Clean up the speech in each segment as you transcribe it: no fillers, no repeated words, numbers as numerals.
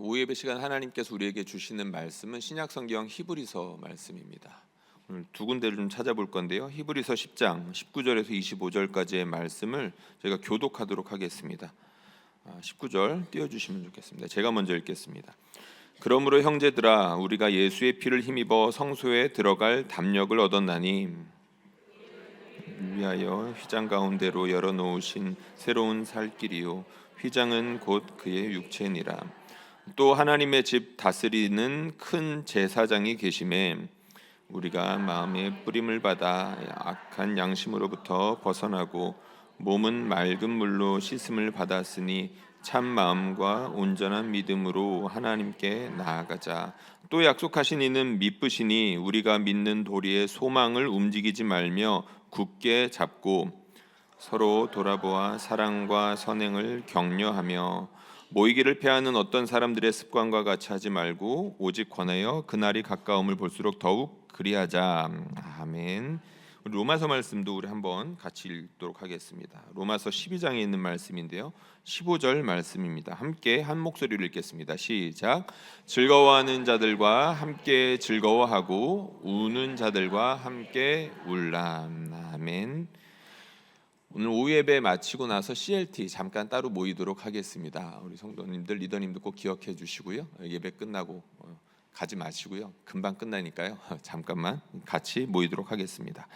오후 예배 시간 하나님께서 우리에게 주시는 말씀은 신약성경 히브리서 말씀입니다. 오늘 두 군데를 좀 찾아볼 건데요. 히브리서 10장 19절에서 25절까지의 말씀을 저희가 교독하도록 하겠습니다. 19절 띄워주시면 좋겠습니다. 제가 먼저 읽겠습니다. 그러므로 형제들아, 우리가 예수의 피를 힘입어 성소에 들어갈 담력을 얻었나니 위하여 휘장 가운데로 열어놓으신 새로운 살 길이요 휘장은 곧 그의 육체니라. 또 하나님의 집 다스리는 큰 제사장이 계심에 우리가 마음의 뿌림을 받아 악한 양심으로부터 벗어나고 몸은 맑은 물로 씻음을 받았으니 참 마음과 온전한 믿음으로 하나님께 나아가자. 또 약속하신 이는 미쁘시니 우리가 믿는 도리의 소망을 움직이지 말며 굳게 잡고 서로 돌아보아 사랑과 선행을 격려하며 모이기를 패하는 어떤 사람들의 습관과 같이 하지 말고 오직 권하여 그날이 가까움을 볼수록 더욱 그리하자. 아멘. 로마서 말씀도 우리 한번 같이 읽도록 하겠습니다. 로마서 12장에 있는 말씀인데요, 15절 말씀입니다. 함께 한 목소리로 읽겠습니다. 시작. 즐거워하는 자들과 함께 즐거워하고 우는 자들과 함께 울라. 아멘. 오늘 오후 예배 마치고 나서 CLT 잠깐 따로 모이도록 하겠습니다. 우리 성도님들, 리더님들 꼭 기억해 주시고요. 예배 끝나고 가지 마시고요. 금방 끝나니까요. 잠깐만 같이 모이도록 하겠습니다.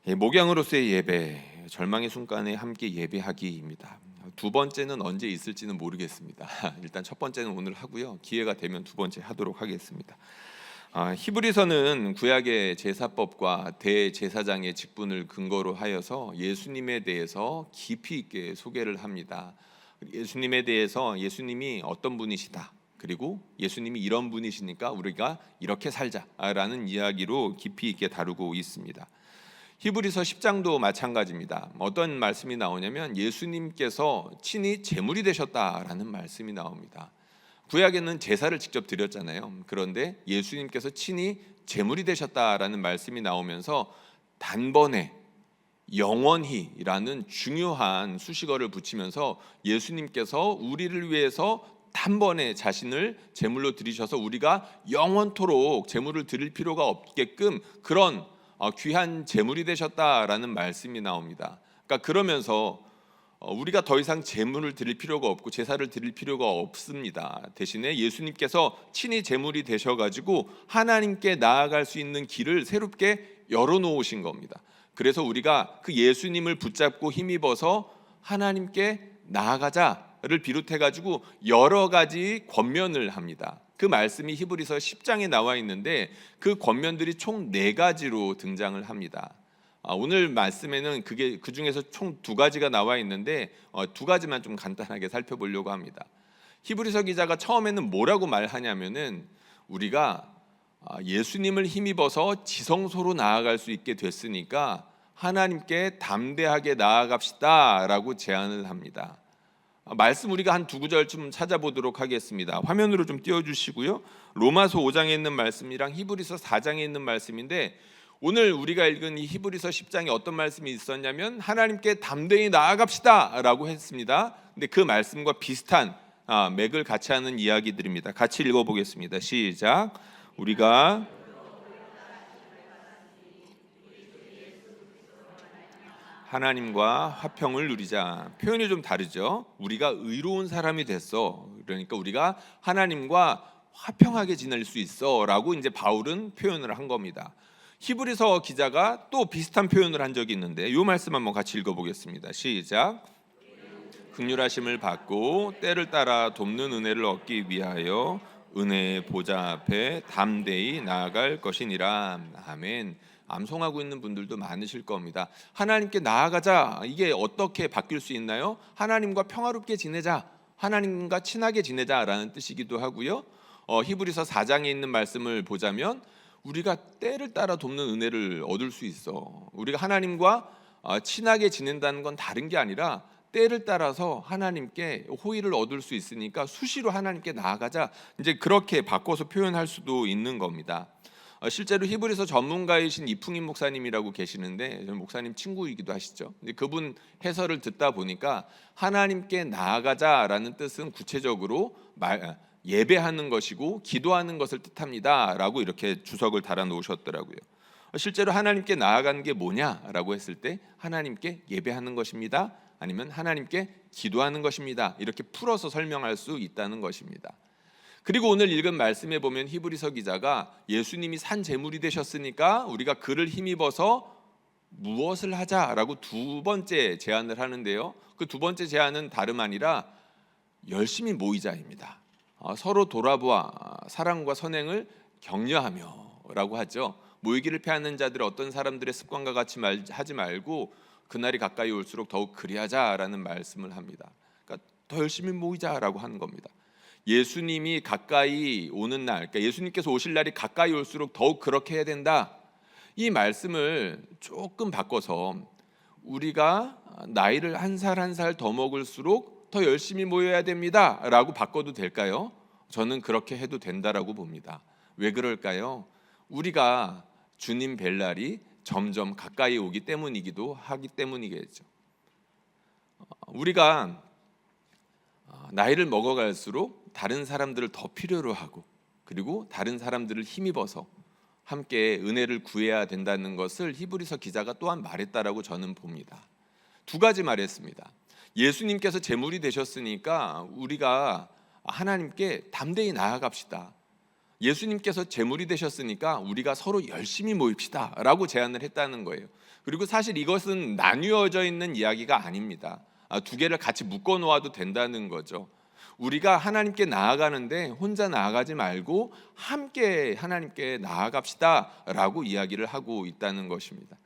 목양으로서의 예배, 절망의 순간에 함께 예배하기입니다. 두 번째는 언제 있을지는 모르겠습니다. 일단 첫 번째는 오늘 하고요. 기회가 되면 두 번째 하도록 하겠습니다. 히브리서는 구약의 제사법과 대제사장의 직분을 근거로 하여서 예수님에 대해서 깊이 있게 소개를 합니다. 예수님에 대해서 예수님이 어떤 분이시다, 그리고 예수님이 이런 분이시니까 우리가 이렇게 살자라는 이야기로 깊이 있게 다루고 있습니다. 히브리서 10장도 마찬가지입니다. 어떤 말씀이 나오냐면 예수님께서 친히 제물이 되셨다라는 말씀이 나옵니다. 구약에는 제사를 직접 드렸잖아요. 그런데 예수님께서 친히 제물이 되셨다라는 말씀이 나오면서 단번에 영원히라는 중요한 수식어를 붙이면서 예수님께서 우리를 위해서 단번에 자신을 제물로 드리셔서 우리가 영원토록 제물을 드릴 필요가 없게끔 그런 귀한 제물이 되셨다라는 말씀이 나옵니다. 그러니까 그러면서 우리가 더 이상 제물을 드릴 필요가 없고 제사를 드릴 필요가 없습니다. 대신에 예수님께서 친히 제물이 되셔가지고 하나님께 나아갈 수 있는 길을 새롭게 열어놓으신 겁니다. 그래서 우리가 그 예수님을 붙잡고 힘입어서 하나님께 나아가자를 비롯해가지고 여러 가지 권면을 합니다. 그 말씀이 히브리서 10장에 나와 있는데 그 권면들이 총 4가지로 등장을 합니다. 오늘 말씀에는 그 중에서 총 2가지가 나와 있는데 2가지만 좀 간단하게 살펴보려고 합니다. 히브리서 기자가 처음에는 뭐라고 말하냐면은 우리가 예수님을 힘입어서 지성소로 나아갈 수 있게 됐으니까 하나님께 담대하게 나아갑시다라고 제안을 합니다. 말씀 우리가 한 2구절 좀 찾아보도록 하겠습니다. 화면으로 좀 띄워주시고요. 로마서 5장에 있는 말씀이랑 히브리서 4장에 있는 말씀인데 오늘 우리가 읽은 이 히브리서 10장에 어떤 말씀이 있었냐면 하나님께 담대히 나아갑시다 라고 했습니다. 근데 그 말씀과 비슷한 맥을 같이 하는 이야기들입니다. 같이 읽어보겠습니다. 시작. 우리가 하나님과 화평을 누리자. 표현이 좀 다르죠. 우리가 의로운 사람이 됐어. 그러니까 우리가 하나님과 화평하게 지낼 수 있어 라고 이제 바울은 표현을 한 겁니다. 히브리서 기자가 또 비슷한 표현을 한 적이 있는데 이 말씀 한번 같이 읽어보겠습니다. 시작. 긍휼하심을 받고 때를 따라 돕는 은혜를 얻기 위하여 은혜의 보좌 앞에 담대히 나아갈 것이니라. 아멘. 암송하고 있는 분들도 많으실 겁니다. 하나님께 나아가자. 이게 어떻게 바뀔 수 있나요? 하나님과 평화롭게 지내자, 하나님과 친하게 지내자라는 뜻이기도 하고요. 히브리서 4장에 있는 말씀을 보자면 우리가 때를 따라 돕는 은혜를 얻을 수 있어. 우리가 하나님과 친하게 지낸다는 건 다른 게 아니라 때를 따라서 하나님께 호의를 얻을 수 있으니까 수시로 하나님께 나아가자. 이제 그렇게 바꿔서 표현할 수도 있는 겁니다. 실제로 히브리서 전문가이신 이풍임 목사님이라고 계시는데 목사님 친구이기도 하시죠. 그분 해설을 듣다 보니까 하나님께 나아가자라는 뜻은 구체적으로 예배하는 것이고 기도하는 것을 뜻합니다라고 이렇게 주석을 달아 놓으셨더라고요. 실제로 하나님께 나아가는 게 뭐냐라고 했을 때 하나님께 예배하는 것입니다. 아니면 하나님께 기도하는 것입니다. 이렇게 풀어서 설명할 수 있다는 것입니다. 그리고 오늘 읽은 말씀에 보면 히브리서 기자가 예수님이 산 제물이 되셨으니까 우리가 그를 힘입어서 무엇을 하자라고 두 번째 제안을 하는데요. 그 두 번째 제안은 다름 아니라 열심히 모이자입니다. 서로 돌아보아 사랑과 선행을 격려하며라고 하죠. 모이기를 피하는 자들은 어떤 사람들의 습관과 같이 하지 말고 그날이 가까이 올수록 더욱 그리하자라는 말씀을 합니다. 그러니까 더 열심히 모이자라고 하는 겁니다. 예수님이 가까이 오는 날, 그러니까 예수님께서 오실 날이 가까이 올수록 더욱 그렇게 해야 된다. 이 말씀을 조금 바꿔서 우리가 나이를 한 살 한 살 더 먹을수록 더 열심히 모여야 됩니다라고 바꿔도 될까요? 저는 그렇게 해도 된다라고 봅니다. 왜 그럴까요? 우리가 주님 뵐 날이 점점 가까이 오기 때문이기도 하기 때문이겠죠. 우리가 나이를 먹어갈수록 다른 사람들을 더 필요로 하고 그리고 다른 사람들을 힘입어서 함께 은혜를 구해야 된다는 것을 히브리서 기자가 또한 말했다라고 저는 봅니다. 두 가지 말했습니다. 예수님께서 제물이 되셨으니까 우리가 하나님께 담대히 나아갑시다. 예수님께서 제물이 되셨으니까 우리가 서로 열심히 모입시다 라고 제안을 했다는 거예요. 그리고 사실 이것은 나뉘어져 있는 이야기가 아닙니다. 두 개를 같이 묶어 놓아도 된다는 거죠. 우리가 하나님께 나아가는데 혼자 나아가지 말고 함께 하나님께 나아갑시다 라고 이야기를 하고 있다는 것입니다.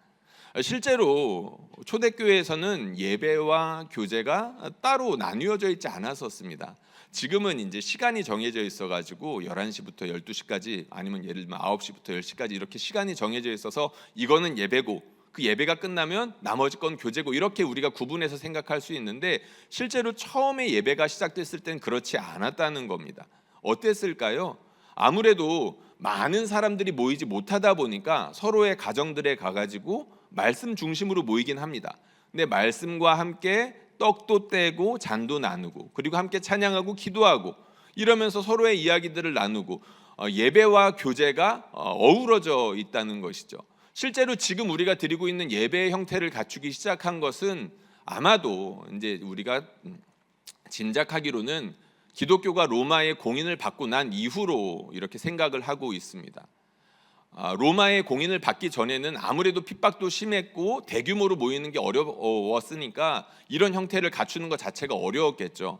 실제로 초대교회에서는 예배와 교제가 따로 나뉘어져 있지 않았었습니다. 지금은 이제 시간이 정해져 있어가지고 11시부터 12시까지 아니면 예를 들면 9시부터 10시까지 이렇게 시간이 정해져 있어서 이거는 예배고 그 예배가 끝나면 나머지 건 교제고 이렇게 우리가 구분해서 생각할 수 있는데 실제로 처음에 예배가 시작됐을 땐 그렇지 않았다는 겁니다. 어땠을까요? 아무래도 많은 사람들이 모이지 못하다 보니까 서로의 가정들에 가가지고 말씀 중심으로 모이긴 합니다. 근데 말씀과 함께 떡도 떼고 잔도 나누고 그리고 함께 찬양하고 기도하고 이러면서 서로의 이야기들을 나누고 예배와 교제가 어우러져 있다는 것이죠. 실제로 지금 우리가 드리고 있는 예배의 형태를 갖추기 시작한 것은 아마도 이제 우리가 짐작하기로는 기독교가 로마의 공인을 받고 난 이후로 이렇게 생각을 하고 있습니다. 로마의 공인을 받기 전에는 아무래도 핍박도 심했고 대규모로 모이는 게 어려웠으니까 이런 형태를 갖추는 것 자체가 어려웠겠죠.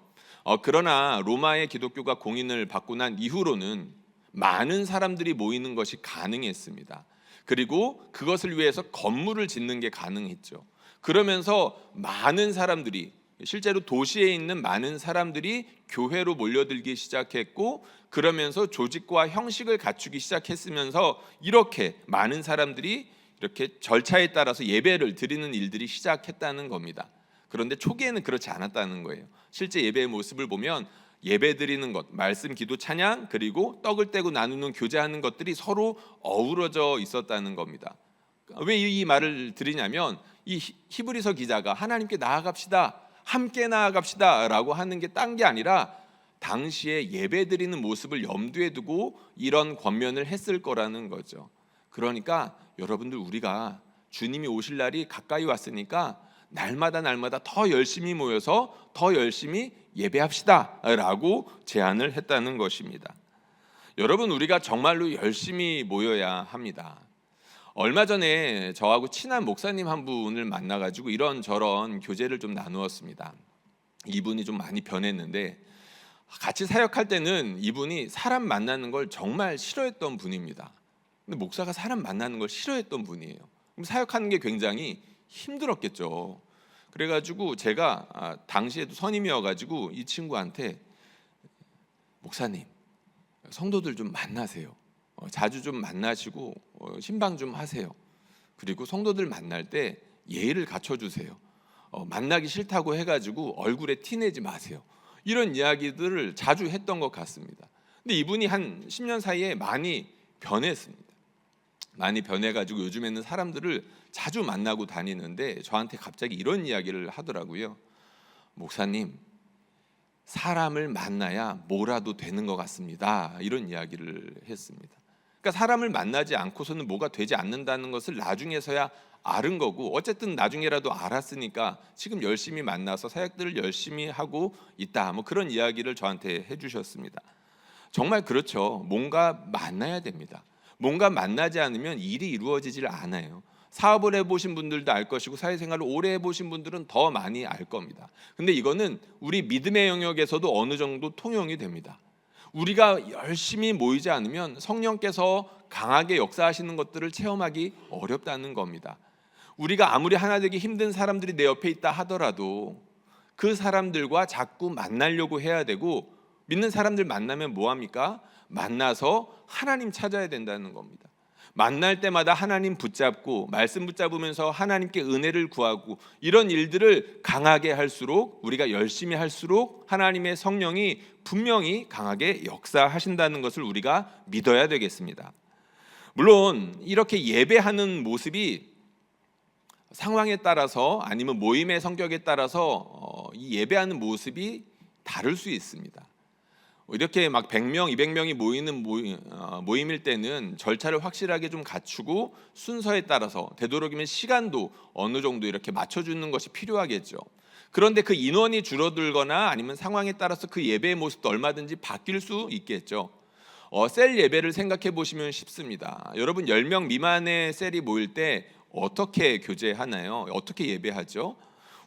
그러나 로마의 기독교가 공인을 받고 난 이후로는 많은 사람들이 모이는 것이 가능했습니다. 그리고 그것을 위해서 건물을 짓는 게 가능했죠. 그러면서 많은 사람들이 실제로 도시에 있는 많은 사람들이 교회로 몰려들기 시작했고 그러면서 조직과 형식을 갖추기 시작했으면서 이렇게 많은 사람들이 이렇게 절차에 따라서 예배를 드리는 일들이 시작했다는 겁니다. 그런데 초기에는 그렇지 않았다는 거예요. 실제 예배의 모습을 보면 예배 드리는 것, 말씀, 기도, 찬양 그리고 떡을 떼고 나누는 교제하는 것들이 서로 어우러져 있었다는 겁니다. 왜 이 말을 드리냐면 이 히브리서 기자가 하나님께 나아갑시다, 함께 나아갑시다 라고 하는 게 딴 게 아니라 당시에 예배 드리는 모습을 염두에 두고 이런 권면을 했을 거라는 거죠. 그러니까 여러분들 우리가 주님이 오실 날이 가까이 왔으니까 날마다 더 열심히 모여서 더 열심히 예배합시다 라고 제안을 했다는 것입니다. 여러분 우리가 정말로 열심히 모여야 합니다. 얼마 전에 저하고 친한 목사님 한 분을 만나가지고 이런저런 교제를 좀 나누었습니다. 이분이 좀 많이 변했는데 같이 사역할 때는 이분이 사람 만나는 걸 정말 싫어했던 분입니다. 근데 목사가 사람 만나는 걸 싫어했던 분이에요. 그럼 사역하는 게 굉장히 힘들었겠죠. 그래가지고 제가 당시에도 선임이어가지고 이 친구한테 목사님 성도들 좀 만나세요. 자주 좀 만나시고 신방 좀 하세요. 그리고 성도들 만날 때 예의를 갖춰주세요. 만나기 싫다고 해가지고 얼굴에 티내지 마세요. 이런 이야기들을 자주 했던 것 같습니다. 근데 이분이 한 10년 사이에 많이 변했습니다. 많이 변해가지고 요즘에는 사람들을 자주 만나고 다니는데 저한테 갑자기 이런 이야기를 하더라고요. 목사님, 사람을 만나야 뭐라도 되는 것 같습니다. 이런 이야기를 했습니다. 그러니까 사람을 만나지 않고서는 뭐가 되지 않는다는 것을 나중에서야 알은 거고, 어쨌든 나중에라도 알았으니까 지금 열심히 만나서 사역들을 열심히 하고 있다, 뭐 그런 이야기를 저한테 해주셨습니다. 정말 그렇죠. 뭔가 만나야 됩니다. 뭔가 만나지 않으면 일이 이루어지질 않아요. 사업을 해보신 분들도 알 것이고 사회생활을 오래 해보신 분들은 더 많이 알 겁니다. 근데 이거는 우리 믿음의 영역에서도 어느 정도 통용이 됩니다. 우리가 열심히 모이지 않으면 성령께서 강하게 역사하시는 것들을 체험하기 어렵다는 겁니다. 우리가 아무리 하나 되기 힘든 사람들이 내 옆에 있다 하더라도 그 사람들과 자꾸 만나려고 해야 되고, 믿는 사람들 만나면 뭐합니까? 만나서 하나님 찾아야 된다는 겁니다. 만날 때마다 하나님 붙잡고 말씀 붙잡으면서 하나님께 은혜를 구하고, 이런 일들을 강하게 할수록, 우리가 열심히 할수록 하나님의 성령이 분명히 강하게 역사하신다는 것을 우리가 믿어야 되겠습니다. 물론 이렇게 예배하는 모습이 상황에 따라서 아니면 모임의 성격에 따라서 이 예배하는 모습이 다를 수 있습니다. 이렇게 막 100명, 200명이 모이는 모임일 때는 절차를 확실하게 좀 갖추고 순서에 따라서 되도록이면 시간도 어느 정도 이렇게 맞춰주는 것이 필요하겠죠. 그런데 그 인원이 줄어들거나 아니면 상황에 따라서 그 예배의 모습도 얼마든지 바뀔 수 있겠죠. 셀 예배를 생각해 보시면 쉽습니다. 여러분 10명 미만의 셀이 모일 때 어떻게 교제하나요? 어떻게 예배하죠?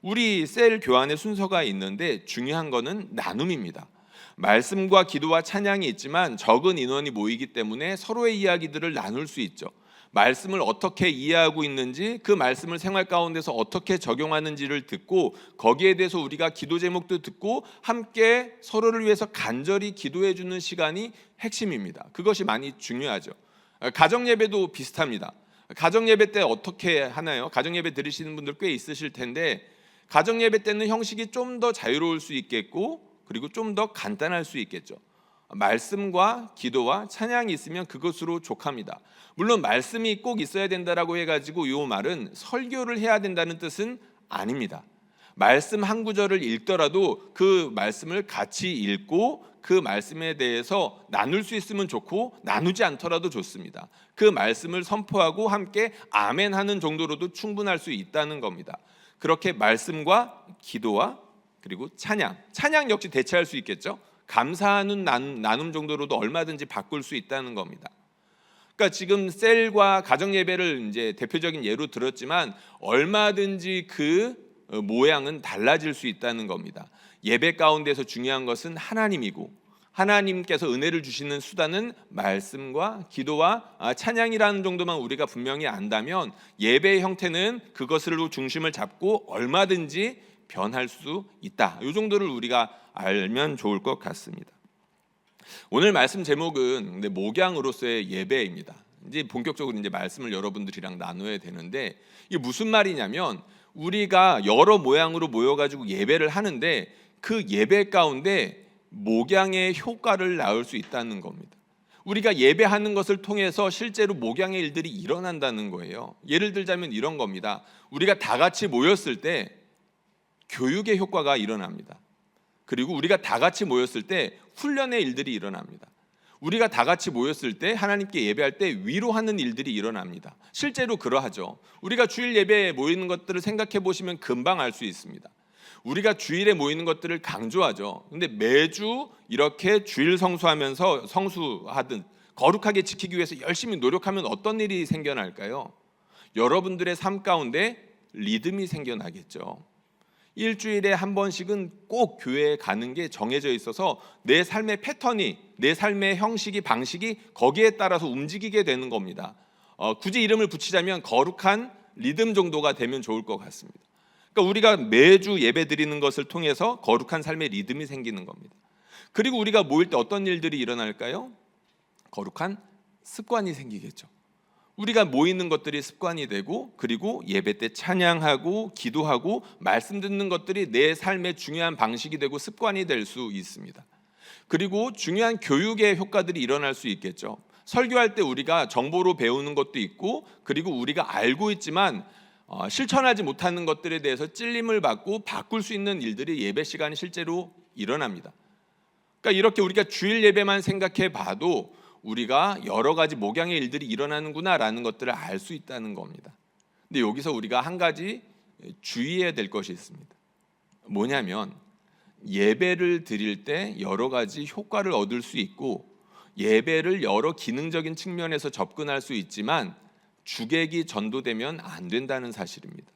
우리 셀 교환의 순서가 있는데 중요한 거는 나눔입니다. 말씀과 기도와 찬양이 있지만 적은 인원이 모이기 때문에 서로의 이야기들을 나눌 수 있죠. 말씀을 어떻게 이해하고 있는지, 그 말씀을 생활 가운데서 어떻게 적용하는지를 듣고, 거기에 대해서 우리가 기도 제목도 듣고 함께 서로를 위해서 간절히 기도해 주는 시간이 핵심입니다. 그것이 많이 중요하죠. 가정 예배도 비슷합니다. 가정 예배 때 어떻게 하나요? 가정 예배 들으시는 분들 꽤 있으실 텐데, 가정 예배 때는 형식이 좀 더 자유로울 수 있겠고, 그리고 좀 더 간단할 수 있겠죠. 말씀과 기도와 찬양이 있으면 그것으로 족합니다. 물론 말씀이 꼭 있어야 된다라고 해가지고 이 말은 설교를 해야 된다는 뜻은 아닙니다. 말씀 한 구절을 읽더라도 그 말씀을 같이 읽고 그 말씀에 대해서 나눌 수 있으면 좋고, 나누지 않더라도 좋습니다. 그 말씀을 선포하고 함께 아멘 하는 정도로도 충분할 수 있다는 겁니다. 그렇게 말씀과 기도와 그리고 찬양 역시 대체할 수 있겠죠. 감사하는 나눔 정도로도 얼마든지 바꿀 수 있다는 겁니다. 그러니까 지금 셀과 가정 예배를 이제 대표적인 예로 들었지만 얼마든지 그 모양은 달라질 수 있다는 겁니다. 예배 가운데서 중요한 것은 하나님이고, 하나님께서 은혜를 주시는 수단은 말씀과 기도와 찬양이라는 정도만 우리가 분명히 안다면 예배의 형태는 그것으로 중심을 잡고 얼마든지 변할 수 있다. 이 정도를 우리가 알면 좋을 것 같습니다. 오늘 말씀 제목은 목양으로서의 예배입니다. 이제 본격적으로 이제 말씀을 여러분들이랑 나눠야 되는데, 이게 무슨 말이냐면 우리가 여러 모양으로 모여가지고 예배를 하는데 그 예배 가운데 목양의 효과를 낳을 수 있다는 겁니다. 우리가 예배하는 것을 통해서 실제로 목양의 일들이 일어난다는 거예요. 예를 들자면 이런 겁니다. 우리가 다 같이 모였을 때 교육의 효과가 일어납니다. 그리고 우리가 다 같이 모였을 때 훈련의 일들이 일어납니다. 우리가 다 같이 모였을 때 하나님께 예배할 때 위로하는 일들이 일어납니다. 실제로 그러하죠. 우리가 주일 예배에 모이는 것들을 생각해 보시면 금방 알 수 있습니다. 우리가 주일에 모이는 것들을 강조하죠. 근데 매주 이렇게 주일 성수하듯 거룩하게 지키기 위해서 열심히 노력하면 어떤 일이 생겨날까요? 여러분들의 삶 가운데 리듬이 생겨나겠죠. 일주일에 한 번씩은 꼭 교회에 가는 게 정해져 있어서 내 삶의 패턴이, 내 삶의 형식이, 방식이 거기에 따라서 움직이게 되는 겁니다. 굳이 이름을 붙이자면 거룩한 리듬 정도가 되면 좋을 것 같습니다. 그러니까 우리가 매주 예배 드리는 것을 통해서 거룩한 삶의 리듬이 생기는 겁니다. 그리고 우리가 모일 때 어떤 일들이 일어날까요? 거룩한 습관이 생기겠죠. 우리가 모이는 것들이 습관이 되고, 그리고 예배 때 찬양하고 기도하고 말씀 듣는 것들이 내 삶의 중요한 방식이 되고 습관이 될 수 있습니다. 그리고 중요한 교육의 효과들이 일어날 수 있겠죠. 설교할 때 우리가 정보로 배우는 것도 있고, 그리고 우리가 알고 있지만 실천하지 못하는 것들에 대해서 찔림을 받고 바꿀 수 있는 일들이 예배 시간에 실제로 일어납니다. 그러니까 이렇게 우리가 주일 예배만 생각해 봐도 우리가 여러 가지 목양의 일들이 일어나는구나라는 것들을 알 수 있다는 겁니다. 근데 여기서 우리가 한 가지 주의해야 될 것이 있습니다. 뭐냐면 예배를 드릴 때 여러 가지 효과를 얻을 수 있고 예배를 여러 기능적인 측면에서 접근할 수 있지만 주객이 전도되면 안 된다는 사실입니다.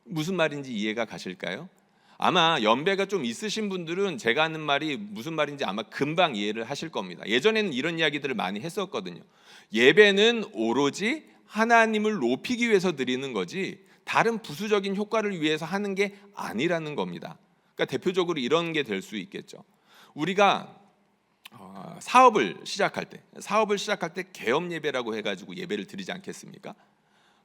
무슨 말인지 이해가 가실까요? 아마 연배가 좀 있으신 분들은 제가 하는 말이 무슨 말인지 아마 금방 이해를 하실 겁니다. 예전에는 이런 이야기들을 많이 했었거든요. 예배는 오로지 하나님을 높이기 위해서 드리는 거지 다른 부수적인 효과를 위해서 하는 게 아니라는 겁니다. 그러니까 대표적으로 이런 게 될 수 있겠죠. 우리가 사업을 시작할 때 개업 예배라고 해가지고 예배를 드리지 않겠습니까?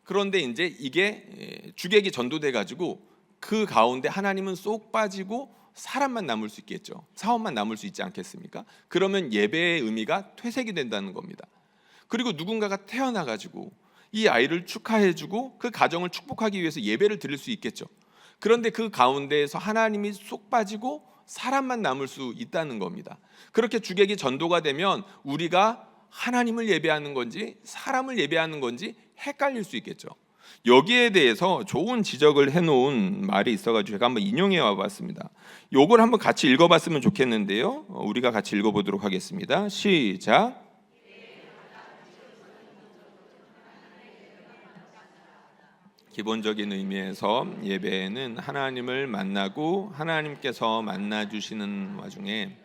그런데 이제 이게 주객이 전도돼 가지고 그 가운데 하나님은 쏙 빠지고 사람만 남을 수 있겠죠. 사업만 남을 수 있지 않겠습니까? 그러면 예배의 의미가 퇴색이 된다는 겁니다. 그리고 누군가가 태어나 가지고 이 아이를 축하해주고 그 가정을 축복하기 위해서 예배를 드릴 수 있겠죠. 그런데 그 가운데에서 하나님이 쏙 빠지고 사람만 남을 수 있다는 겁니다. 그렇게 주객이 전도가 되면 우리가 하나님을 예배하는 건지 사람을 예배하는 건지 헷갈릴 수 있겠죠. 여기에 대해서 좋은 지적을 해놓은 말이 있어가지고 제가 한번 인용해 와봤습니다. 요걸 한번 같이 읽어봤으면 좋겠는데요. 우리가 같이 읽어보도록 하겠습니다. 시작. 기본적인 의미에서 예배는 하나님을 만나고 하나님께서 만나주시는 와중에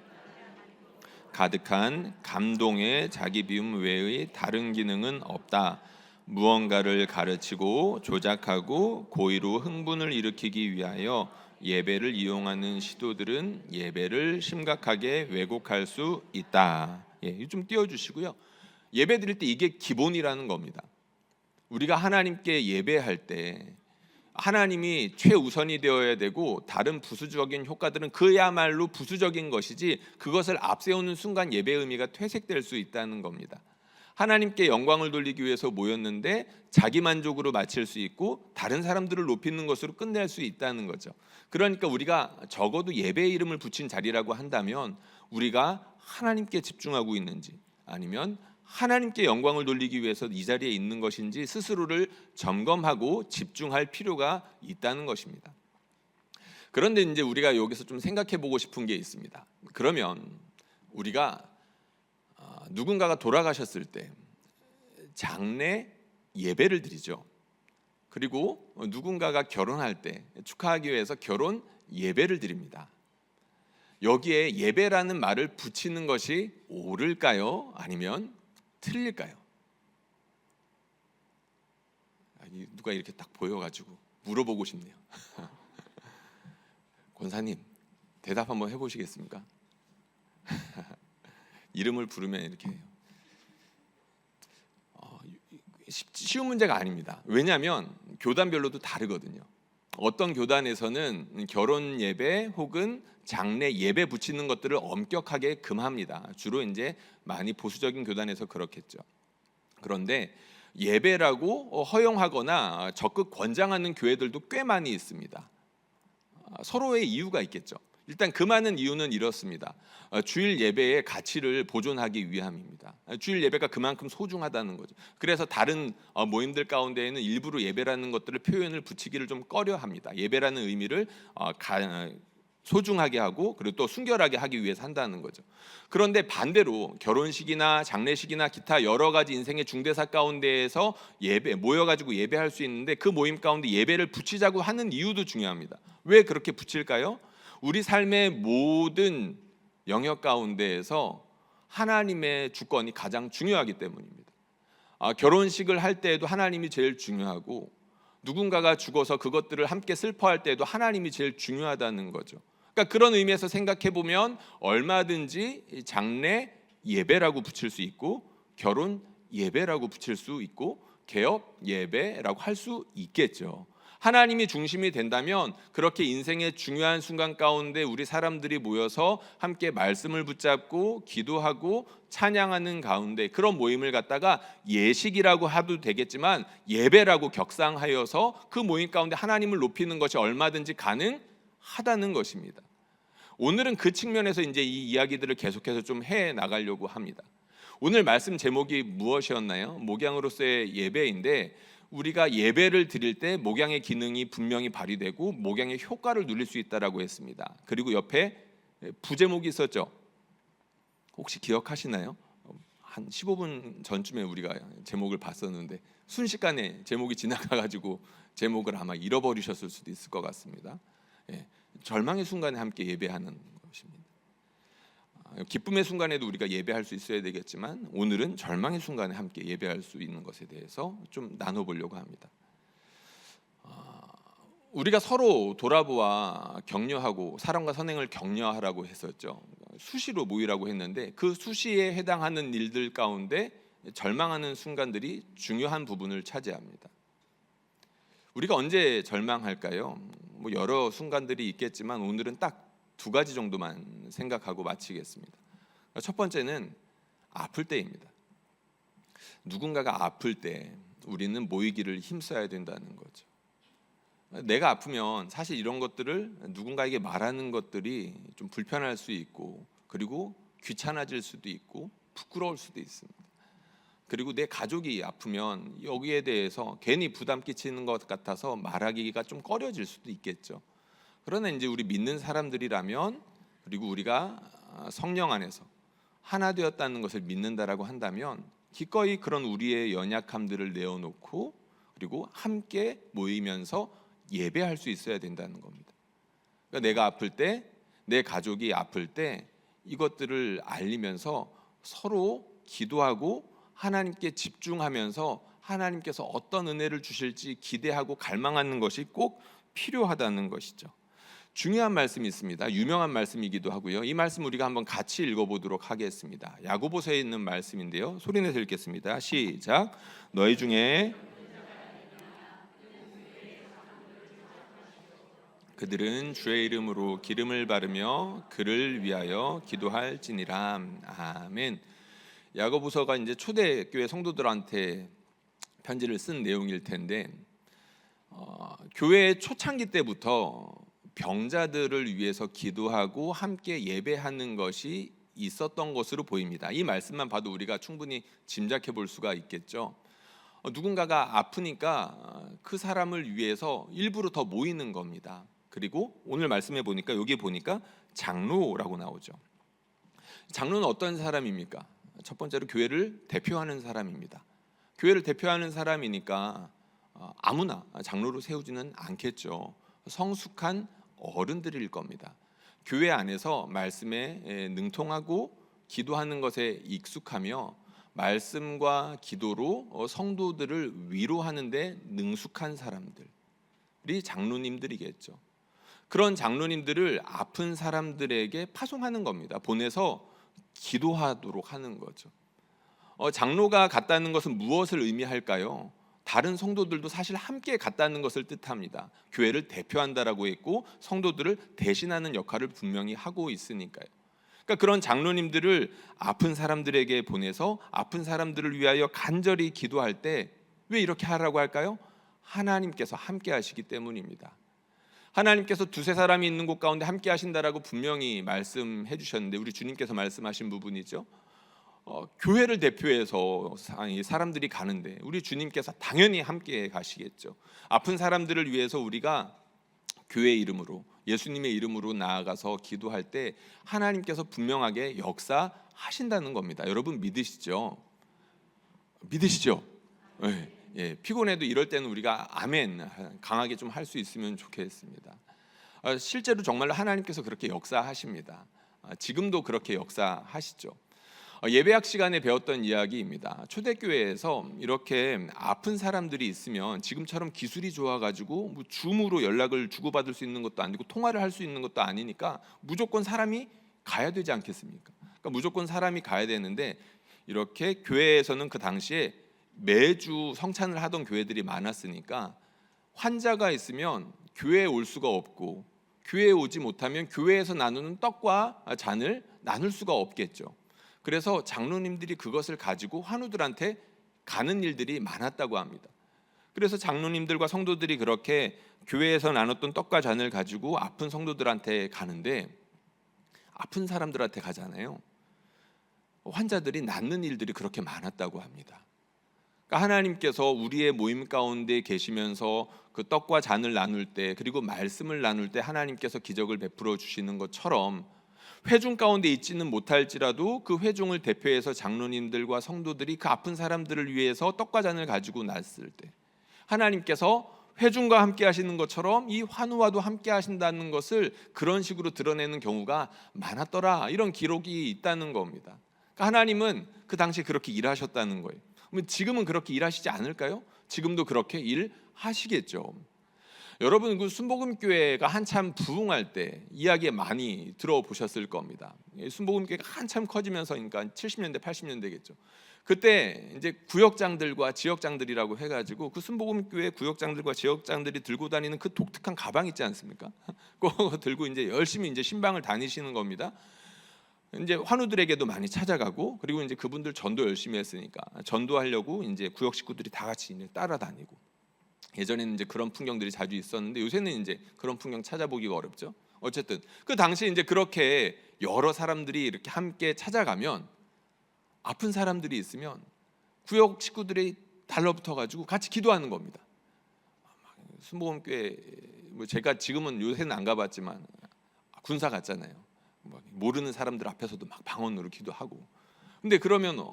가득한 감동의 자기 비움 외의 다른 기능은 없다. 무언가를 가르치고 조작하고 고의로 흥분을 일으키기 위하여 예배를 이용하는 시도들은 예배를 심각하게 왜곡할 수 있다. 좀 띄워주시고요. 예배 드릴 때 이게 기본이라는 겁니다. 우리가 하나님께 예배할 때 하나님이 최우선이 되어야 되고 다른 부수적인 효과들은 그야말로 부수적인 것이지 그것을 앞세우는 순간 예배의 의미가 퇴색될 수 있다는 겁니다. 하나님께 영광을 돌리기 위해서 모였는데 자기 만족으로 마칠 수 있고 다른 사람들을 높이는 것으로 끝낼 수 있다는 거죠. 그러니까 우리가 적어도 예배의 이름을 붙인 자리라고 한다면 우리가 하나님께 집중하고 있는지 아니면 하나님께 영광을 돌리기 위해서 이 자리에 있는 것인지 스스로를 점검하고 집중할 필요가 있다는 것입니다. 그런데 이제 우리가 여기서 좀 생각해 보고 싶은 게 있습니다. 그러면 우리가 누군가가 돌아가셨을 때 장례 예배를 드리죠. 그리고 누군가가 결혼할 때 축하하기 위해서 결혼 예배를 드립니다. 여기에 예배라는 말을 붙이는 것이 옳을까요? 아니면 틀릴까요? 누가 이렇게 딱 보여가지고 물어보고 싶네요. 권사님 대답 한번 해보시겠습니까? 이름을 부르면 이렇게 해요. 쉬운 문제가 아닙니다. 왜냐하면 교단별로도 다르거든요. 어떤 교단에서는 결혼 예배 혹은 장례 예배 붙이는 것들을 엄격하게 금합니다. 주로 이제 많이 보수적인 교단에서 그렇겠죠. 그런데 예배라고 허용하거나 적극 권장하는 교회들도 꽤 많이 있습니다. 서로의 이유가 있겠죠. 일단 그 많은 이유는 이렇습니다. 주일 예배의 가치를 보존하기 위함입니다. 주일 예배가 그만큼 소중하다는 거죠. 그래서 다른 모임들 가운데에는 일부러 예배라는 것들을 표현을 붙이기를 좀 꺼려합니다. 예배라는 의미를 소중하게 하고 그리고 또 순결하게 하기 위해서 한다는 거죠. 그런데 반대로 결혼식이나 장례식이나 기타 여러 가지 인생의 중대사 가운데에서 모여가지고 예배할 수 있는데 그 모임 가운데 예배를 붙이자고 하는 이유도 중요합니다. 왜 그렇게 붙일까요? 우리 삶의 모든 영역 가운데에서 하나님의 주권이 가장 중요하기 때문입니다. 결혼식을 할 때에도 하나님이 제일 중요하고 누군가가 죽어서 그것들을 함께 슬퍼할 때에도 하나님이 제일 중요하다는 거죠. 그러니까 그런 의미에서 생각해 보면 얼마든지 장례 예배라고 붙일 수 있고 결혼 예배라고 붙일 수 있고 개업 예배라고 할 수 있겠죠. 하나님이 중심이 된다면 그렇게 인생의 중요한 순간 가운데 우리 사람들이 모여서 함께 말씀을 붙잡고 기도하고 찬양하는 가운데 그런 모임을 갖다가 예식이라고 해도 되겠지만 예배라고 격상하여서 그 모임 가운데 하나님을 높이는 것이 얼마든지 가능하다는 것입니다. 오늘은 그 측면에서 이제 이 이야기들을 계속해서 좀 해 나가려고 합니다. 오늘 말씀 제목이 무엇이었나요? 목양으로서의 예배인데, 우리가 예배를 드릴 때 목양의 기능이 분명히 발휘되고 목양의 효과를 누릴 수 있다라고 했습니다. 그리고 옆에 부제목이 있었죠. 혹시 기억하시나요? 한 15분 전쯤에 우리가 제목을 봤었는데 순식간에 제목이 지나가가지고 제목을 아마 잃어버리셨을 수도 있을 것 같습니다. 절망의 순간에 함께 예배하는 것입니다. 기쁨의 순간에도 우리가 예배할 수 있어야 되겠지만 오늘은 절망의 순간에 함께 예배할 수 있는 것에 대해서 좀 나눠보려고 합니다. 우리가 서로 돌아보아 격려하고 사랑과 선행을 격려하라고 했었죠. 수시로 모이라고 했는데 그 수시에 해당하는 일들 가운데 절망하는 순간들이 중요한 부분을 차지합니다. 우리가 언제 절망할까요? 뭐 여러 순간들이 있겠지만 오늘은 딱 두 가지 정도만 생각하고 마치겠습니다. 첫 번째는 아플 때입니다. 누군가가 아플 때 우리는 모이기를 힘써야 된다는 거죠. 내가 아프면 사실 이런 것들을 누군가에게 말하는 것들이 좀 불편할 수 있고, 그리고 귀찮아질 수도 있고 부끄러울 수도 있습니다. 그리고 내 가족이 아프면 여기에 대해서 괜히 부담 끼치는 것 같아서 말하기가 좀 꺼려질 수도 있겠죠. 그러나 이제 우리 믿는 사람들이라면, 그리고 우리가 성령 안에서 하나 되었다는 것을 믿는다라고 한다면 기꺼이 그런 우리의 연약함들을 내어놓고 그리고 함께 모이면서 예배할 수 있어야 된다는 겁니다. 그러니까 내가 아플 때, 내 가족이 아플 때 이것들을 알리면서 서로 기도하고 하나님께 집중하면서 하나님께서 어떤 은혜를 주실지 기대하고 갈망하는 것이 꼭 필요하다는 것이죠. 중요한 말씀이 있습니다. 유명한 말씀이기도 하고요. 이 말씀 우리가 한번 같이 읽어보도록 하겠습니다. 야고보서에 있는 말씀인데요. 소리내서 읽겠습니다. 시작. 너희 중에 그들은 주의 이름으로 기름을 바르며 그를 위하여 기도할지니라. 아멘. 야고보서가 이제 초대교회 성도들한테 편지를 쓴 내용일 텐데, 교회 초창기 때부터 병자들을 위해서 기도하고 함께 예배하는 것이 있었던 것으로 보입니다. 이 말씀만 봐도 우리가 충분히 짐작해 볼 수가 있겠죠. 누군가가 아프니까 그 사람을 위해서 일부러 더 모이는 겁니다. 그리고 오늘 말씀해 보니까 여기 보니까 장로라고 나오죠. 장로는 어떤 사람입니까? 첫 번째로 교회를 대표하는 사람입니다. 교회를 대표하는 사람이니까 아무나 장로로 세우지는 않겠죠. 성숙한 어른들일 겁니다. 교회 안에서 말씀에 능통하고 기도하는 것에 익숙하며 말씀과 기도로 성도들을 위로하는 데 능숙한 사람들이 장로님들이겠죠. 그런 장로님들을 아픈 사람들에게 파송하는 겁니다. 보내서 기도하도록 하는 거죠. 장로가 갔다는 것은 무엇을 의미할까요? 다른 성도들도 사실 함께 갔다는 것을 뜻합니다. 교회를 대표한다라고 했고 성도들을 대신하는 역할을 분명히 하고 있으니까요. 그러니까 그런 장로님들을 아픈 사람들에게 보내서 아픈 사람들을 위하여 간절히 기도할 때 왜 이렇게 하라고 할까요? 하나님께서 함께 하시기 때문입니다. 하나님께서 두세 사람이 있는 곳 가운데 함께 하신다라고 분명히 말씀해 주셨는데, 우리 주님께서 말씀하신 부분이죠. 교회를 대표해서 사람들이 가는데 우리 주님께서 당연히 함께 가시겠죠. 아픈 사람들을 위해서 우리가 교회 이름으로, 예수님의 이름으로 나아가서 기도할 때 하나님께서 분명하게 역사하신다는 겁니다. 여러분 믿으시죠? 믿으시죠? 예, 피곤해도 이럴 때는 우리가 아멘 강하게 좀 할 수 있으면 좋겠습니다. 실제로 정말로 하나님께서 그렇게 역사하십니다. 지금도 그렇게 역사하시죠. 예배학 시간에 배웠던 이야기입니다. 초대교회에서 이렇게 아픈 사람들이 있으면 지금처럼 기술이 좋아가지고 뭐 줌으로 연락을 주고받을 수 있는 것도 아니고 통화를 할 수 있는 것도 아니니까 무조건 사람이 가야 되지 않겠습니까? 그러니까 무조건 사람이 가야 되는데, 이렇게 교회에서는 그 당시에 매주 성찬을 하던 교회들이 많았으니까 환자가 있으면 교회에 올 수가 없고, 교회에 오지 못하면 교회에서 나누는 떡과 잔을 나눌 수가 없겠죠. 그래서 장로님들이 그것을 가지고 환우들한테 가는 일들이 많았다고 합니다. 그래서 장로님들과 성도들이 그렇게 교회에서 나눴던 떡과 잔을 가지고 아픈 성도들한테 가는데, 아픈 사람들한테 가잖아요. 환자들이 낫는 일들이 그렇게 많았다고 합니다. 그러니까 하나님께서 우리의 모임 가운데 계시면서 그 떡과 잔을 나눌 때, 그리고 말씀을 나눌 때 하나님께서 기적을 베풀어 주시는 것처럼 회중 가운데 있지는 못할지라도 그 회중을 대표해서 장로님들과 성도들이 그 아픈 사람들을 위해서 떡과 잔을 가지고 났을 때 하나님께서 회중과 함께 하시는 것처럼 이 환우와도 함께 하신다는 것을 그런 식으로 드러내는 경우가 많았더라, 이런 기록이 있다는 겁니다. 그러니까 하나님은 그 당시에 그렇게 일하셨다는 거예요. 그러면 지금은 그렇게 일하시지 않을까요? 지금도 그렇게 일하시겠죠. 여러분, 그 순복음교회가 한참 부흥할 때 이야기 많이 들어보셨을 겁니다. 순복음교회가 한참 커지면서, 그러니까 70년대 80년대겠죠. 그때 이제 구역장들과 지역장들이라고 해가지고 그 순복음교회 구역장들과 지역장들이 들고 다니는 그 독특한 가방 있지 않습니까? 그거 들고 이제 열심히 이제 신방을 다니시는 겁니다. 이제 환우들에게도 많이 찾아가고, 그리고 이제 그분들 전도 열심히 했으니까 전도하려고 이제 구역 식구들이 다 같이 이제 따라다니고. 예전에는 이제 그런 풍경들이 자주 있었는데 요새는 이제 그런 풍경 찾아보기가 어렵죠. 어쨌든 그 당시 이제 그렇게 여러 사람들이 이렇게 함께 찾아가면, 아픈 사람들이 있으면 구역 식구들이 달라붙어 가지고 같이 기도하는 겁니다. 순복음교회 뭐 제가 지금은 요새는 안 가봤지만 군사 같잖아요. 모르는 사람들 앞에서도 막 방언으로 기도하고. 근데 그러면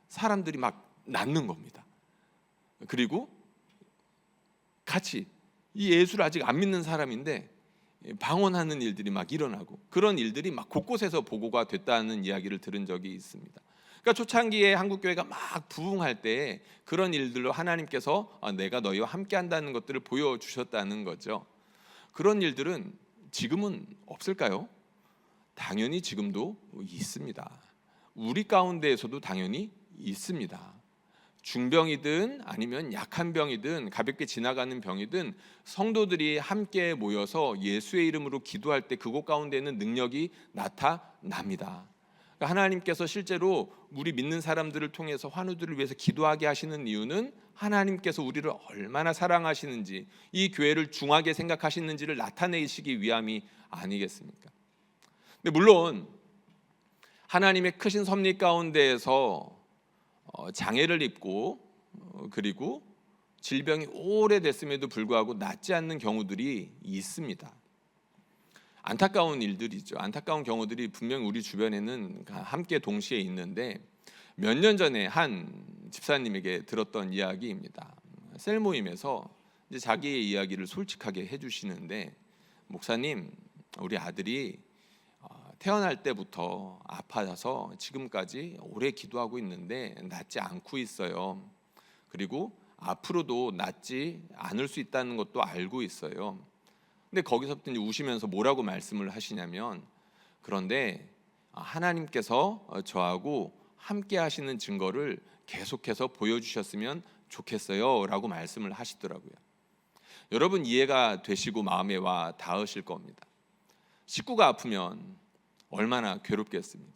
사람들이 막 낫는 겁니다. 그리고 같이 이 예수를 아직 안 믿는 사람인데 방언하는 일들이 막 일어나고, 그런 일들이 막 곳곳에서 보고가 됐다는 이야기를 들은 적이 있습니다. 그러니까 초창기에 한국교회가 막 부흥할 때 그런 일들로 하나님께서 내가 너희와 함께 한다는 것들을 보여주셨다는 거죠. 그런 일들은 지금은 없을까요? 당연히 지금도 있습니다. 우리 가운데에서도 당연히 있습니다. 중병이든 아니면 약한 병이든 가볍게 지나가는 병이든 성도들이 함께 모여서 예수의 이름으로 기도할 때 그곳 가운데는 능력이 나타납니다. 하나님께서 실제로 우리 믿는 사람들을 통해서 환우들을 위해서 기도하게 하시는 이유는 하나님께서 우리를 얼마나 사랑하시는지, 이 교회를 중하게 생각하시는지를 나타내시기 위함이 아니겠습니까? 근데 물론 하나님의 크신 섭리 가운데에서 장애를 입고 그리고 질병이 오래됐음에도 불구하고 낫지 않는 경우들이 있습니다. 안타까운 일들이죠. 안타까운 경우들이 분명히 우리 주변에는 함께 동시에 있는데, 몇 년 전에 한 집사님에게 들었던 이야기입니다. 셀 모임에서 이제 자기의 이야기를 솔직하게 해주시는데, 목사님, 우리 아들이 태어날 때부터 아파서 지금까지 오래 기도하고 있는데 낫지 않고 있어요. 그리고 앞으로도 낫지 않을 수 있다는 것도 알고 있어요. 근데 거기서부터 이제 우시면서 뭐라고 말씀을 하시냐면, 그런데 하나님께서 저하고 함께 하시는 증거를 계속해서 보여주셨으면 좋겠어요 라고 말씀을 하시더라고요. 여러분, 이해가 되시고 마음에 와 닿으실 겁니다. 식구가 아프면 얼마나 괴롭겠습니까?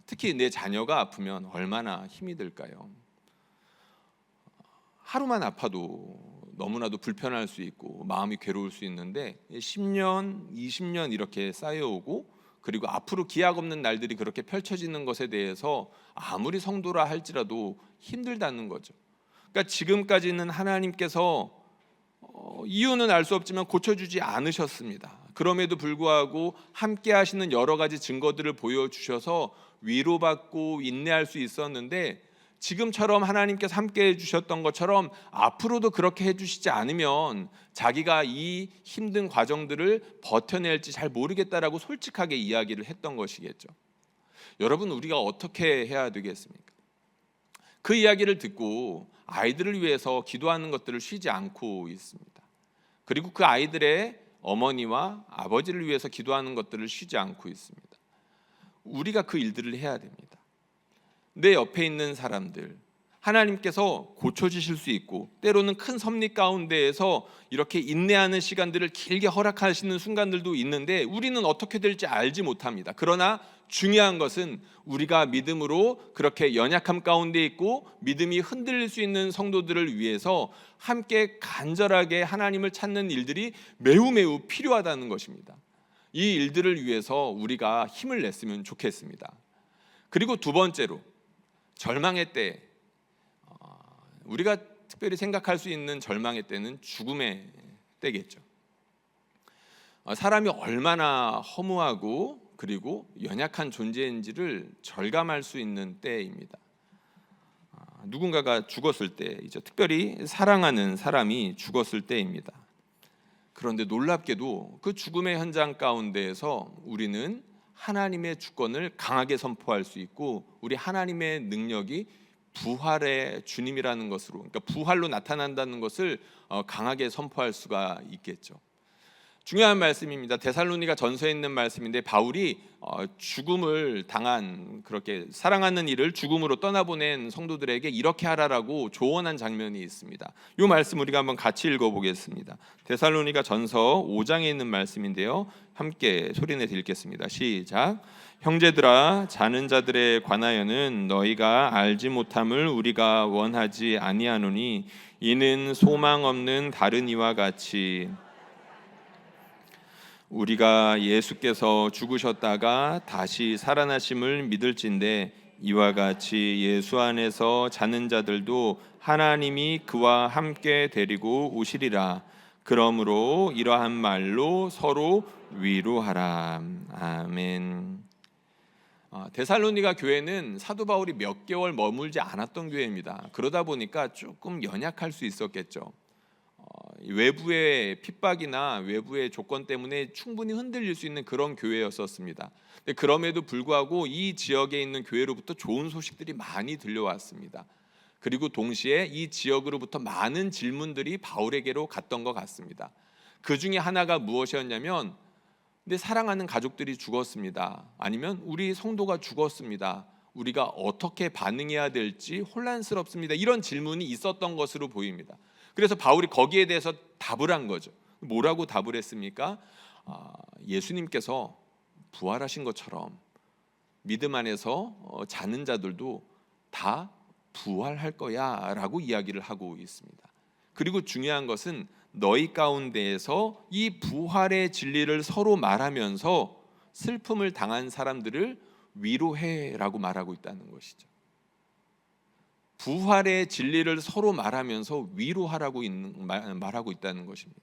특히 내 자녀가 아프면 얼마나 힘이 들까요? 하루만 아파도 너무나도 불편할 수 있고 마음이 괴로울 수 있는데 10년, 20년 이렇게 쌓여오고, 그리고 앞으로 기약 없는 날들이 그렇게 펼쳐지는 것에 대해서 아무리 성도라 할지라도 힘들다는 거죠. 그러니까 지금까지는 하나님께서 이유는 알 수 없지만 고쳐주지 않으셨습니다. 그럼에도 불구하고 함께 하시는 여러 가지 증거들을 보여주셔서 위로받고 인내할 수 있었는데, 지금처럼 하나님께서 함께 해주셨던 것처럼 앞으로도 그렇게 해주시지 않으면 자기가 이 힘든 과정들을 버텨낼지 잘 모르겠다라고 솔직하게 이야기를 했던 것이겠죠. 여러분, 우리가 어떻게 해야 되겠습니까? 그 이야기를 듣고 아이들을 위해서 기도하는 것들을 쉬지 않고 있습니다. 그리고 그 아이들의 어머니와 아버지를 위해서 기도하는 것들을 쉬지 않고 있습니다. 우리가 그 일들을 해야 됩니다. 내 옆에 있는 사람들, 하나님께서 고쳐주실 수 있고 때로는 큰 섭리 가운데에서 이렇게 인내하는 시간들을 길게 허락하시는 순간들도 있는데 우리는 어떻게 될지 알지 못합니다. 그러나 중요한 것은 우리가 믿음으로 그렇게 연약함 가운데 있고 믿음이 흔들릴 수 있는 성도들을 위해서 함께 간절하게 하나님을 찾는 일들이 매우 필요하다는 것입니다. 이 일들을 위해서 우리가 힘을 냈으면 좋겠습니다. 그리고 두 번째로, 절망의 때, 우리가 특별히 생각할 수 있는 절망의 때는 죽음의 때겠죠. 사람이 얼마나 허무하고 그리고 연약한 존재인지를 절감할 수 있는 때입니다. 누군가가 죽었을 때이죠. 특별히 사랑하는 사람이 죽었을 때입니다. 그런데 놀랍게도 그 죽음의 현장 가운데에서 우리는 하나님의 주권을 강하게 선포할 수 있고, 우리 하나님의 능력이 부활의 주님이라는 것으로, 그러니까 부활로 나타난다는 것을 강하게 선포할 수가 있겠죠. 중요한 말씀입니다. 데살로니가 전서에 있는 말씀인데, 바울이 죽음을 당한, 그렇게 사랑하는 이를 죽음으로 떠나보낸 성도들에게 이렇게 하라라고 조언한 장면이 있습니다. 이 말씀 우리가 한번 같이 읽어보겠습니다. 데살로니가 전서 5장에 있는 말씀인데요, 함께 소리내서 읽겠습니다. 시작. 형제들아, 자는 자들에 관하여는 너희가 알지 못함을 우리가 원하지 아니하노니, 이는 소망 없는 다른 이와 같이 우리가 예수께서 죽으셨다가 다시 살아나심을 믿을진대, 이와 같이 예수 안에서 자는 자들도 하나님이 그와 함께 데리고 오시리라. 그러므로 이러한 말로 서로 위로하라. 아멘. 데살로니가 교회는 사도 바울이 몇 개월 머물지 않았던 교회입니다. 그러다 보니까 조금 연약할 수 있었겠죠. 외부의 핍박이나 외부의 조건 때문에 충분히 흔들릴 수 있는 그런 교회였었습니다. 그럼에도 불구하고 이 지역에 있는 교회로부터 좋은 소식들이 많이 들려왔습니다. 그리고 동시에 이 지역으로부터 많은 질문들이 바울에게로 갔던 것 같습니다. 그 중에 하나가 무엇이었냐면, 내 사랑하는 가족들이 죽었습니다. 아니면 우리 성도가 죽었습니다. 우리가 어떻게 반응해야 될지 혼란스럽습니다. 이런 질문이 있었던 것으로 보입니다. 그래서 바울이 거기에 대해서 답을 한 거죠. 뭐라고 답을 했습니까? 예수님께서 부활하신 것처럼 믿음 안에서 자는 자들도 다 부활할 거야 라고 이야기를 하고 있습니다. 그리고 중요한 것은 너희 가운데에서 이 부활의 진리를 서로 말하면서 슬픔을 당한 사람들을 위로해 라고 말하고 있다는 것이죠. 부활의 진리를 서로 말하면서 위로하라고 말하고 있다는 것입니다.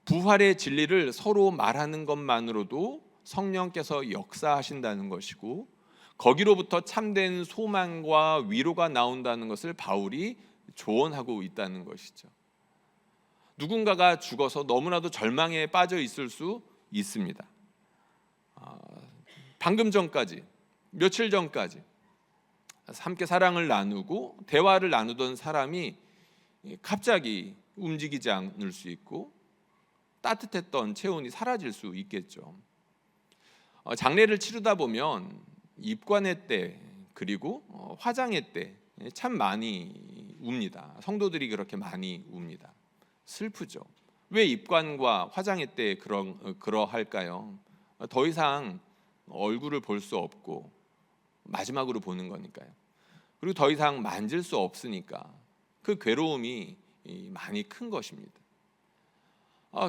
부활의 진리를 서로 말하는 것만으로도 성령께서 역사하신다는 것이고, 거기로부터 참된 소망과 위로가 나온다는 것을 바울이 조언하고 있다는 것이죠. 누군가가 죽어서 너무나도 절망에 빠져 있을 수 있습니다. 방금 전까지, 며칠 전까지 함께 사랑을 나누고 대화를 나누던 사람이 갑자기 움직이지 않을 수 있고, 따뜻했던 체온이 사라질 수 있겠죠. 장례를 치르다 보면 입관의 때, 그리고 화장의 때 참 많이 웁니다. 성도들이 그렇게 많이 웁니다. 슬프죠. 왜 입관과 화장의 때 그러할까요? 더 이상 얼굴을 볼 수 없고 마지막으로 보는 거니까요. 그리고 더 이상 만질 수 없으니까 그 괴로움이 많이 큰 것입니다.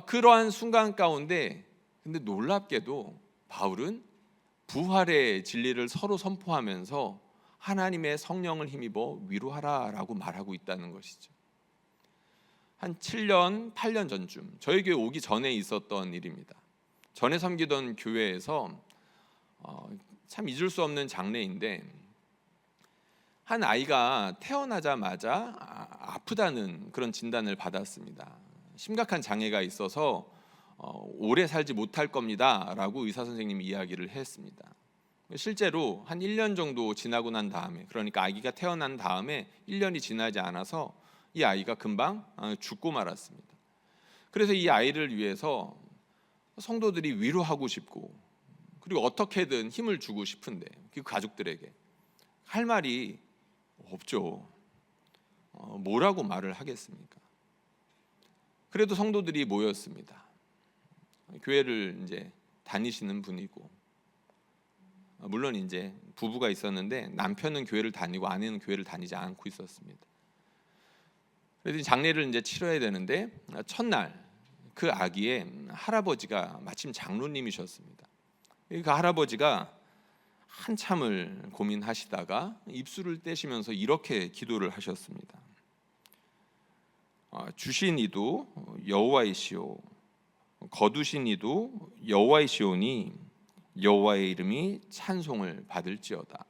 그러한 순간 가운데 근데 놀랍게도 바울은 부활의 진리를 서로 선포하면서 하나님의 성령을 힘입어 위로하라라고 말하고 있다는 것이죠. 한 7년, 8년 전쯤 저희 교회 오기 전에 있었던 일입니다. 전에 섬기던 교회에서 참 잊을 수 없는 장례인데, 한 아이가 태어나자마자 아프다는 그런 진단을 받았습니다. 심각한 장애가 있어서 오래 살지 못할 겁니다 라고 의사 선생님이 이야기를 했습니다. 실제로 한 1년 정도 지나고 난 다음에, 그러니까 아기가 태어난 다음에 1년이 지나지 않아서 이 아이가 금방 죽고 말았습니다. 그래서 이 아이를 위해서 성도들이 위로하고 싶고, 그리고 어떻게든 힘을 주고 싶은데 그 가족들에게 할 말이 없죠. 뭐라고 말을 하겠습니까? 그래도 성도들이 모였습니다. 교회를 이제 다니시는 분이고, 물론 이제 부부가 있었는데 남편은 교회를 다니고 아내는 교회를 다니지 않고 있었습니다. 그래서 장례를 이제 치러야 되는데, 첫날 그 아기의 할아버지가 마침 장로님이셨습니다. 그 할아버지가 한참을 고민하시다가 입술을 떼시면서 이렇게 기도를 하셨습니다. 주신 이도 여호와이시오, 거두신 이도 여호와이시오니 여호와의 이름이 찬송을 받을지어다.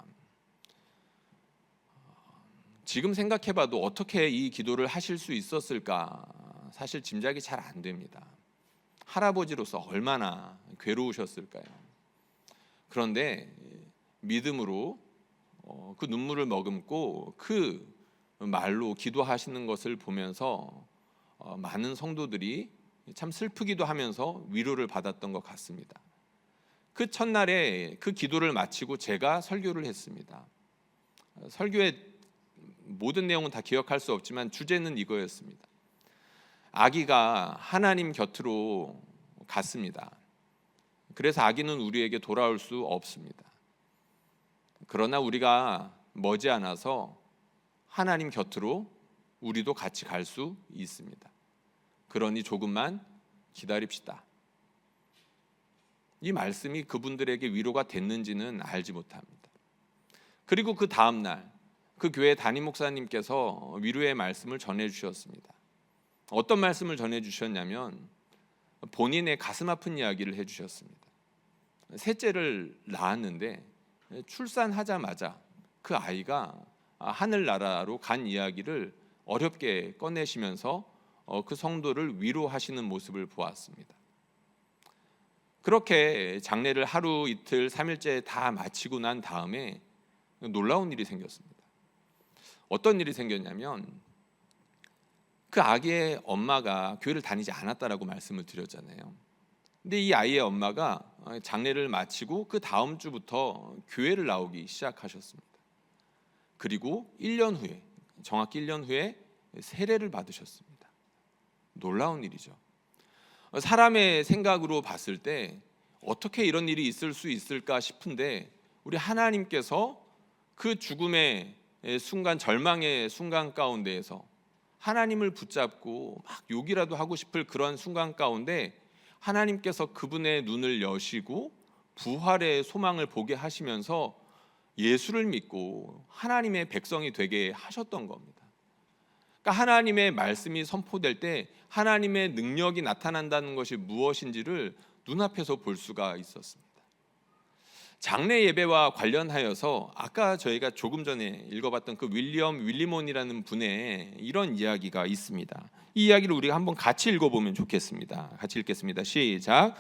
지금 생각해봐도 어떻게 이 기도를 하실 수 있었을까 사실 짐작이 잘 안 됩니다. 할아버지로서 얼마나 괴로우셨을까요? 그런데 믿음으로 그 눈물을 머금고 그 말로 기도하시는 것을 보면서 많은 성도들이 참 슬프기도 하면서 위로를 받았던 것 같습니다. 그 첫날에 그 기도를 마치고 제가 설교를 했습니다. 설교의 모든 내용은 다 기억할 수 없지만 주제는 이거였습니다. 아기가 하나님 곁으로 갔습니다. 그래서 아기는 우리에게 돌아올 수 없습니다. 그러나 우리가 머지않아서 하나님 곁으로 우리도 같이 갈 수 있습니다. 그러니 조금만 기다립시다. 이 말씀이 그분들에게 위로가 됐는지는 알지 못합니다. 그리고 그 다음 날 그 교회 담임 목사님께서 위로의 말씀을 전해주셨습니다. 어떤 말씀을 전해주셨냐면 본인의 가슴 아픈 이야기를 해주셨습니다. 셋째를 낳았는데 출산하자마자 그 아이가 하늘나라로 간 이야기를 어렵게 꺼내시면서 그 성도를 위로하시는 모습을 보았습니다. 그렇게 장례를 하루 이틀 3일째 다 마치고 난 다음에 놀라운 일이 생겼습니다. 어떤 일이 생겼냐면 그 아기의 엄마가 교회를 다니지 않았다라고 말씀을 드렸잖아요. 근데 이 아이의 엄마가 장례를 마치고 그 다음 주부터 교회를 나오기 시작하셨습니다. 그리고 1년 후에, 정확히 1년 후에 세례를 받으셨습니다. 놀라운 일이죠. 사람의 생각으로 봤을 때 어떻게 이런 일이 있을 수 있을까 싶은데 우리 하나님께서 그 죽음의 순간, 절망의 순간 가운데에서 하나님을 붙잡고 막 욕이라도 하고 싶을 그런 순간 가운데 하나님께서 그분의 눈을 여시고 부활의 소망을 보게 하시면서 예수를 믿고 하나님의 백성이 되게 하셨던 겁니다. 그러니까 하나님의 말씀이 선포될 때 하나님의 능력이 나타난다는 것이 무엇인지를 눈앞에서 볼 수가 있었습니다. 장례 예배와 관련하여서 아까 저희가 조금 전에 읽어봤던 그 윌리엄 윌리몬이라는 분의 이런 이야기가 있습니다. 이 이야기를 우리가 한번 같이 읽어보면 좋겠습니다. 같이 읽겠습니다. 시작.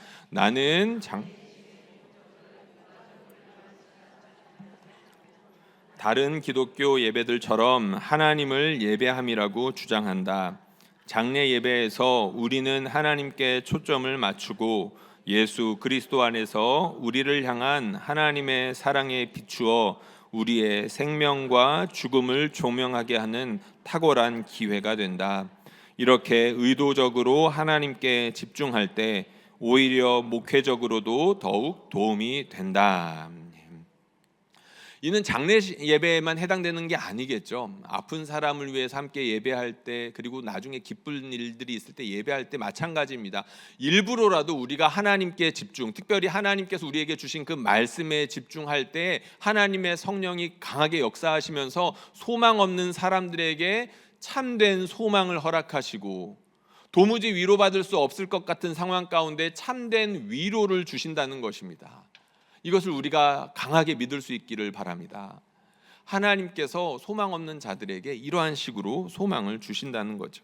다른 기독교 예배들처럼 하나님을 예배함이라고 주장한다. 장례 예배에서 우리는 하나님께 초점을 맞추고 예수 그리스도 안에서 우리를 향한 하나님의 사랑에 비추어 우리의 생명과 죽음을 조명하게 하는 탁월한 기회가 된다. 이렇게 의도적으로 하나님께 집중할 때 오히려 목회적으로도 더욱 도움이 된다. 이는 장례 예배에만 해당되는 게 아니겠죠. 아픈 사람을 위해서 함께 예배할 때, 그리고 나중에 기쁜 일들이 있을 때 예배할 때 마찬가지입니다. 일부러라도 우리가 하나님께 집중, 특별히 하나님께서 우리에게 주신 그 말씀에 집중할 때 하나님의 성령이 강하게 역사하시면서 소망 없는 사람들에게 참된 소망을 허락하시고 도무지 위로받을 수 없을 것 같은 상황 가운데 참된 위로를 주신다는 것입니다. 이것을 우리가 강하게 믿을 수 있기를 바랍니다. 하나님께서 소망 없는 자들에게 이러한 식으로 소망을 주신다는 거죠.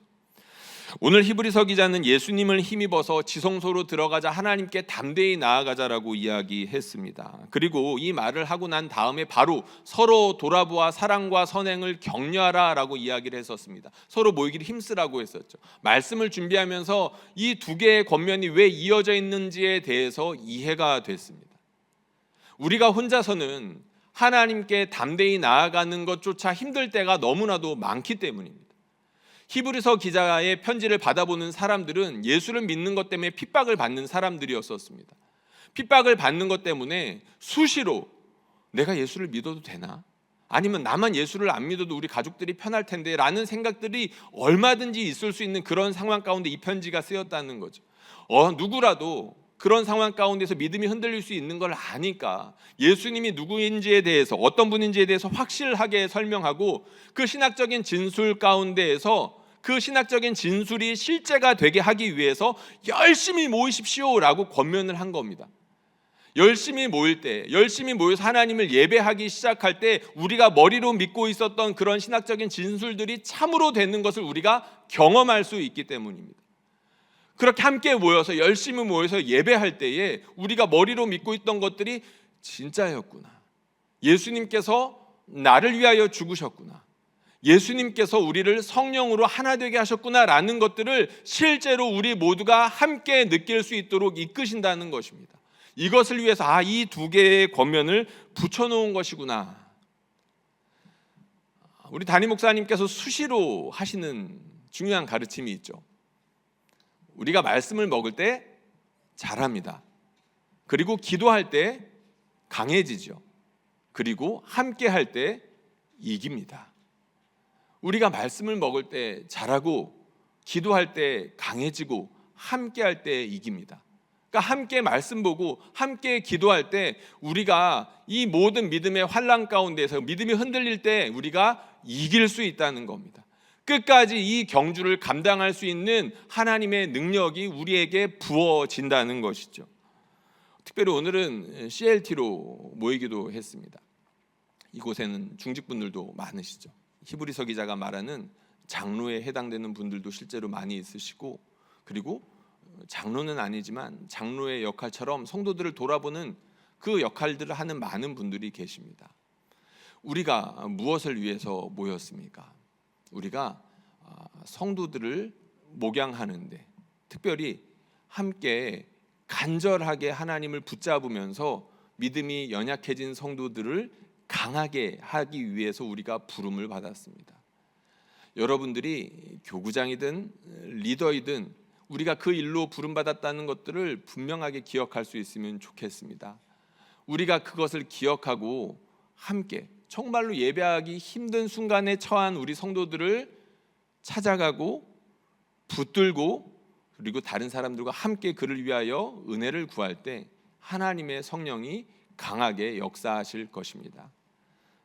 오늘 히브리서 기자는 예수님을 힘입어서 지성소로 들어가자 하나님께 담대히 나아가자라고 이야기했습니다. 그리고 이 말을 하고 난 다음에 바로 서로 돌아보아 사랑과 선행을 격려하라라고 이야기를 했었습니다. 서로 모이기를 힘쓰라고 했었죠. 말씀을 준비하면서 이 두 개의 권면이 왜 이어져 있는지에 대해서 이해가 됐습니다. 우리가 혼자서는 하나님께 담대히 나아가는 것조차 힘들 때가 너무나도 많기 때문입니다. 히브리서 기자의 편지를 받아보는 사람들은 예수를 믿는 것 때문에 핍박을 받는 사람들이었습니다. 핍박을 받는 것 때문에 수시로 내가 예수를 믿어도 되나? 아니면 나만 예수를 안 믿어도 우리 가족들이 편할 텐데 라는 생각들이 얼마든지 있을 수 있는 그런 상황 가운데 이 편지가 쓰였다는 거죠. 누구라도 그런 상황 가운데서 믿음이 흔들릴 수 있는 걸 아니까 예수님이 누구인지에 대해서, 어떤 분인지에 대해서 확실하게 설명하고 그 신학적인 진술 가운데에서 그 신학적인 진술이 실제가 되게 하기 위해서 열심히 모이십시오라고 권면을 한 겁니다. 열심히 모일 때, 열심히 모여서 하나님을 예배하기 시작할 때 우리가 머리로 믿고 있었던 그런 신학적인 진술들이 참으로 되는 것을 우리가 경험할 수 있기 때문입니다. 그렇게 함께 모여서 열심히 모여서 예배할 때에 우리가 머리로 믿고 있던 것들이 진짜였구나. 예수님께서 나를 위하여 죽으셨구나. 예수님께서 우리를 성령으로 하나 되게 하셨구나라는 것들을 실제로 우리 모두가 함께 느낄 수 있도록 이끄신다는 것입니다. 이것을 위해서 이 두 개의 권면을 붙여놓은 것이구나. 우리 담임 목사님께서 수시로 하시는 중요한 가르침이 있죠. 우리가 말씀을 먹을 때 잘합니다. 그리고 기도할 때 강해지죠. 그리고 함께 할 때 이깁니다. 우리가 말씀을 먹을 때 잘하고 기도할 때 강해지고 함께 할 때 이깁니다. 그러니까 함께 말씀 보고 함께 기도할 때 우리가 이 모든 믿음의 환난 가운데서 믿음이 흔들릴 때 우리가 이길 수 있다는 겁니다. 끝까지 이 경주를 감당할 수 있는 하나님의 능력이 우리에게 부어진다는 것이죠. 특별히 오늘은 CLT로 모이기도 했습니다. 이곳에는 중직분들도 많으시죠. 히브리서 기자가 말하는 장로에 해당되는 분들도 실제로 많이 있으시고, 그리고 장로는 아니지만 장로의 역할처럼 성도들을 돌아보는 그 역할들을 하는 많은 분들이 계십니다. 우리가 무엇을 위해서 모였습니까? 우리가 성도들을 목양하는데, 특별히 함께 간절하게 하나님을 붙잡으면서 믿음이 연약해진 성도들을 강하게 하기 위해서 우리가 부름을 받았습니다. 여러분들이 교구장이든 리더이든 우리가 그 일로 부름받았다는 것들을 분명하게 기억할 수 있으면 좋겠습니다. 우리가 그것을 기억하고 함께 정말로 예배하기 힘든 순간에 처한 우리 성도들을 찾아가고 붙들고, 그리고 다른 사람들과 함께 그를 위하여 은혜를 구할 때 하나님의 성령이 강하게 역사하실 것입니다.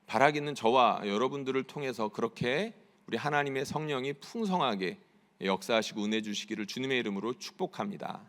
바라기는 저와 여러분들을 통해서 그렇게 우리 하나님의 성령이 풍성하게 역사하시고 은혜 주시기를 주님의 이름으로 축복합니다.